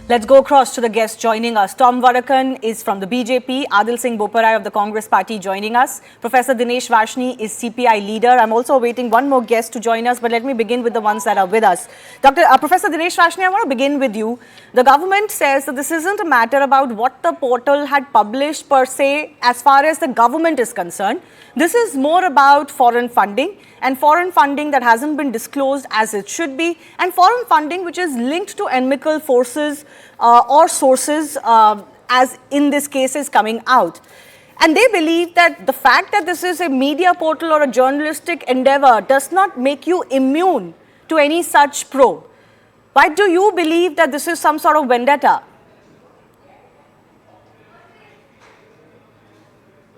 Let's go across to the guests joining us. Tom Varakan is from the BJP, Adil Singh Boparai of the Congress Party joining us. Professor DineshVarsh is CPI leader. I'm also awaiting one more guest to join us, but let me begin with the ones that are with us. Professor DineshVarsh, I want to begin with you. The government says that this isn't a matter about what the portal had published per se as far as the government is concerned. This is more about foreign funding, and foreign funding that hasn't been disclosed as it should be, and foreign funding which is linked to inimical forces or sources, as in this case is coming out. And they believe that the fact that this is a media portal or a journalistic endeavor does not make you immune to any such probe. Why do you believe that this is some sort of vendetta?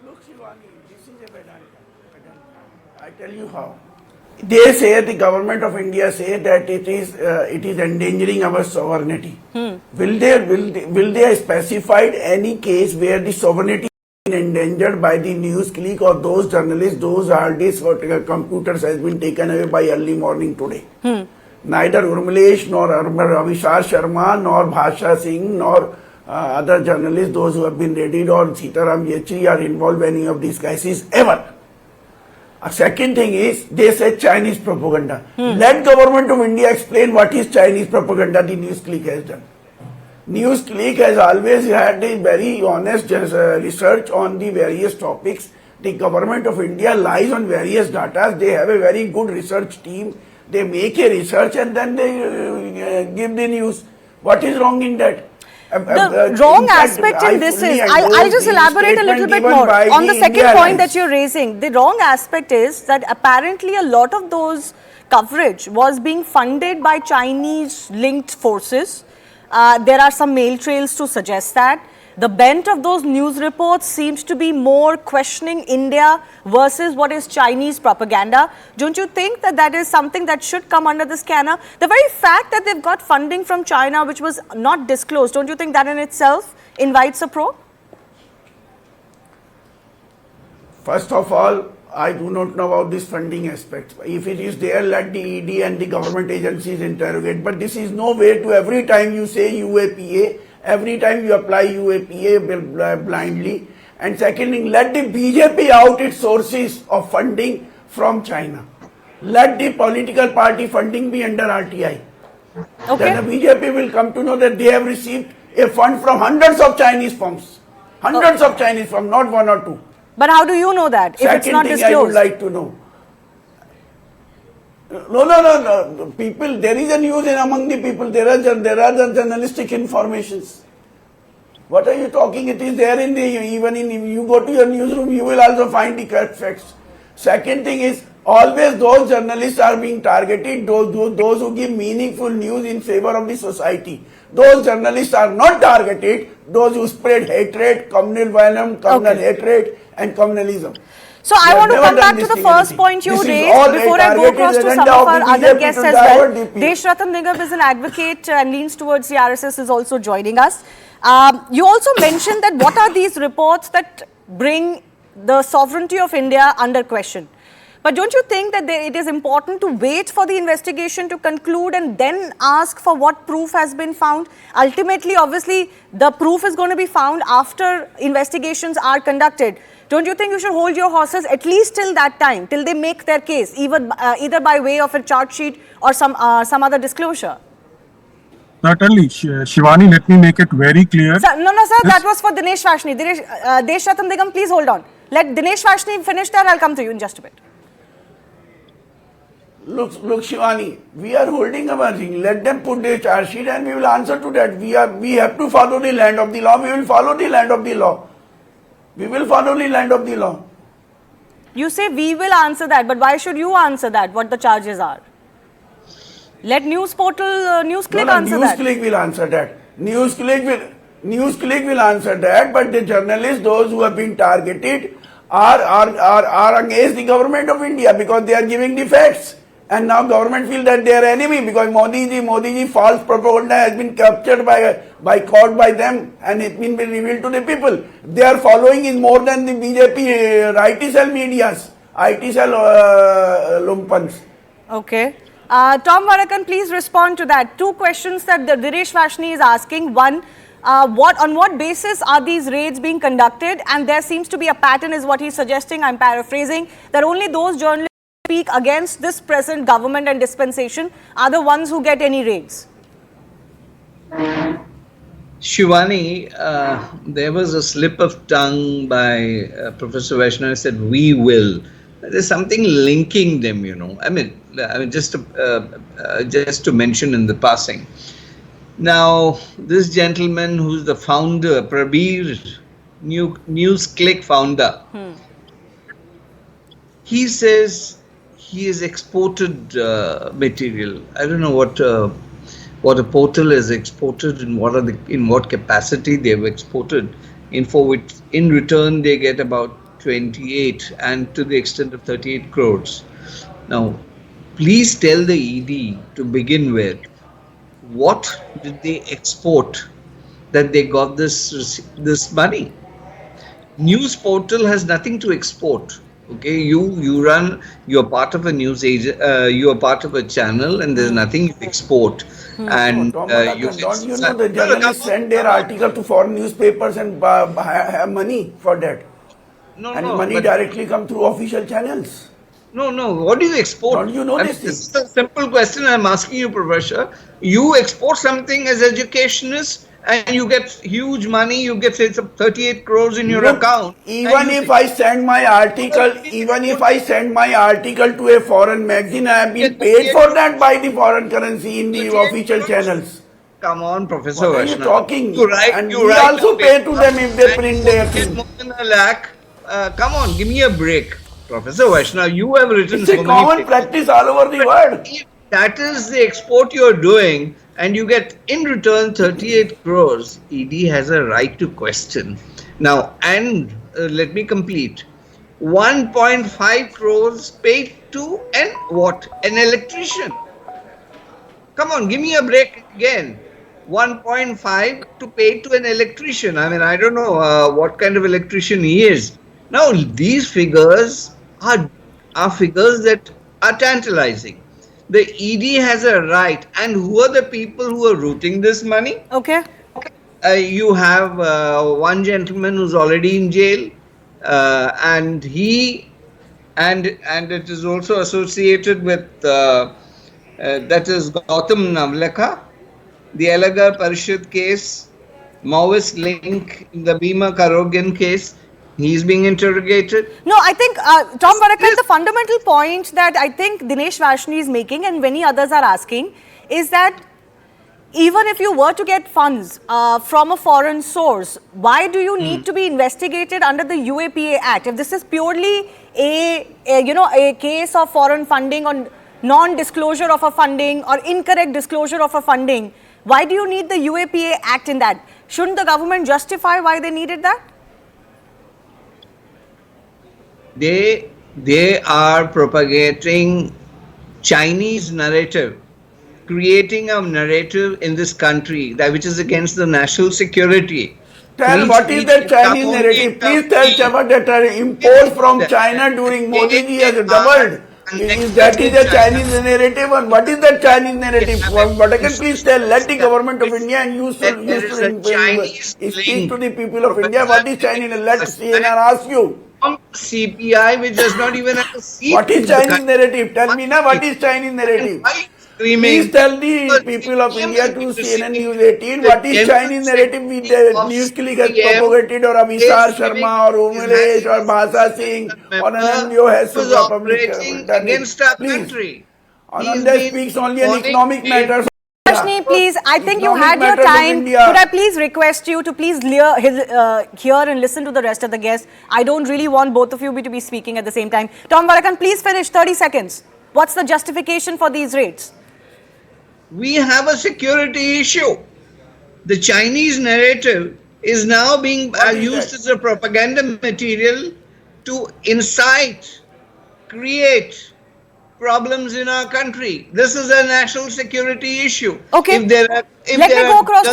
Look, Shivani, this is a vedanta. I tell you how. They say, the government of India say that it is endangering our sovereignty. Will they specify any case where the sovereignty is endangered by the NewsClick or those journalists, those hard disks or computers has been taken away by early morning today? Neither Urmilesh nor Avishar Sharma nor Bhasha Singh nor other journalists, those who have been raided, or Sitaram Yechi are involved in any of these cases ever. A second thing is, they said Chinese propaganda. Let government of India explain what is Chinese propaganda the NewsClick has done. NewsClick has always had a very honest research on the various topics. The government of India lies on various data. They have a very good research team. They make a research and then they give the news. What is wrong in that? The wrong aspect in this is, I'll just elaborate a little bit more on the second point that you're raising. The wrong aspect is that apparently a lot of those coverage was being funded by Chinese linked forces. There are some mail trails to suggest that. The bent of those news reports seems to be more questioning India versus what is Chinese propaganda. Don't you think that that is something that should come under the scanner? The very fact that they've got funding from China which was not disclosed, don't you think that in itself invites a probe? First of all, I do not know about this funding aspect. If it is there, let the ED and the government agencies interrogate. But this is no way to, every time you say UAPA, every time you apply UAPA blindly. And second thing, let the BJP out its sources of funding from China. Let the political party funding be under RTI. Okay. Then the BJP will come to know that they have received a fund from hundreds of Chinese firms. Hundreds of Chinese firms, not one or two. But how do you know that if it's not disclosed? Second thing I would like to know. No. People, there is a news among the people. There are the journalistic informations. What are you talking? It is there in the, even in, you go to your newsroom, you will also find the correct facts. Second thing is, always those journalists are being targeted, those who give meaningful news in favor of the society. Those journalists are not targeted, those who spread hatred, communal violence, communal hatred and communalism. So I want to come back to the first point you raised before I go across to some of our other guests as well. Deshratan Nigam is an advocate and leans towards the RSS, is also joining us. You also mentioned that what are these reports that bring the sovereignty of India under question? But don't you think that it is important to wait for the investigation to conclude and then ask for what proof has been found? Ultimately, obviously, the proof is going to be found after investigations are conducted. Don't you think you should hold your horses at least till that time, till they make their case, even either by way of a charge sheet or some other disclosure? Certainly, Shivani, let me make it very clear. Sir, no, sir, that was for DineshVarsh. Deshratan Nigam, please hold on. Let DineshVarsh finish that. I'll come to you in just a bit. Look, Shivani, we are holding our thing. Let them put their charge sheet and we will answer to that. We have to follow the land of the law. We will follow the land of the law. We will follow the land of the law. You say we will answer that, but why should you answer that, what the charges are? Let news portal, NewsClick answer that. NewsClick will answer that. NewsClick will answer that, but the journalists, those who have been targeted, are against the government of India because they are giving the facts. And now government feel that they are enemy because Modi ji false propaganda has been captured caught by them and it been revealed to the people. They are following is more than the BJP IT cell medias, IT cell lumpans. Okay. Tom Varakan, please respond to that. Two questions that the DineshVarsh is asking. One, on what basis are these raids being conducted? And there seems to be a pattern, is what he's suggesting. I'm paraphrasing, that only those journalists who speak against this present government and dispensation are the ones who get any raids. Shivani, there was a slip of tongue by Professor Vaishnav, said we will. There's something linking them, you know. I mean, just to mention in the passing. Now, this gentleman who's the founder, Prabir, NewsClick founder, he says he has exported material. I don't know what a portal has exported and in what capacity they have exported, for which in return they get about 28 and to the extent of 38 crores. Now, please tell the ED to begin with, what did they export that they got this money? News portal has nothing to export. Okay, you're part of a news agent, you are part of a channel, and there's nothing you export. And don't you know the journalists send their article to foreign newspapers and have money for that? Money directly come through official channels. No. What do you export? Don't you know this? This is a simple question I'm asking you, Professor. You export something as educationists and you get huge money, you get say 38 crores in your account. Even if I send my article, to a foreign magazine, I have been paid for that by the foreign currency in the official channels. Come on, Professor What are you Vaishnav. talking? And we also pay to them if they print their thing. More than a lakh. Come on, give me a break. Professor Vaishnav, you have written It's a common practice all over the world. If that is the export you're doing and you get in return 38 crores, ED has a right to question. Now, and let me complete. 1.5 crores paid to an electrician. Come on, give me a break again. 1.5 to pay to an electrician. I mean, I don't know what kind of electrician he is. Now, these figures are figures that are tantalizing. The ED has a right, and who are the people who are routing this money? Okay. You have one gentleman who's already in jail, and it is also associated with that is Gautam Navlekha, the Alagar Parishad case, Maoist link in the Bhima Karogan case. He's being interrogated. No, I think, Tom Varakan, the fundamental point that I think DineshVarsh is making and many others are asking is that even if you were to get funds from a foreign source, why do you need to be investigated under the UAPA Act? If this is purely a case of foreign funding or non-disclosure of a funding or incorrect disclosure of a funding, why do you need the UAPA Act in that? Shouldn't the government justify why they needed that? They are propagating Chinese narrative, creating a narrative in this country which is against the national security. Tell what is that Chinese narrative? Please tell what that imports from China during Modi ji has doubled. Is that a Chinese narrative, or what is that Chinese narrative? But I can please tell, let the government of India and use to speak to the people of India. What is Chinese? Let CNN ask you. CPI, which does not even have a seat. What is Chinese narrative? Tell me now, what is Chinese narrative? Please tell the people of India to CNN News18 what is Chinese narrative with the NewsClick has propagated, or Abhisar Sharma or Umesh or Bhasa Singh or Anandyo has operating against our country. Ananda speaks only on economic matters. Varshni, please, I think you had your time. Could I please request you to please hear and listen to the rest of the guests? I don't really want both of you to be speaking at the same time. Tom Varakan, please finish 30 seconds. What's the justification for these raids? We have a security issue. The Chinese narrative is now being used as a propaganda material to incite, create problems in our country. This is a national security issue. Okay. Let me go across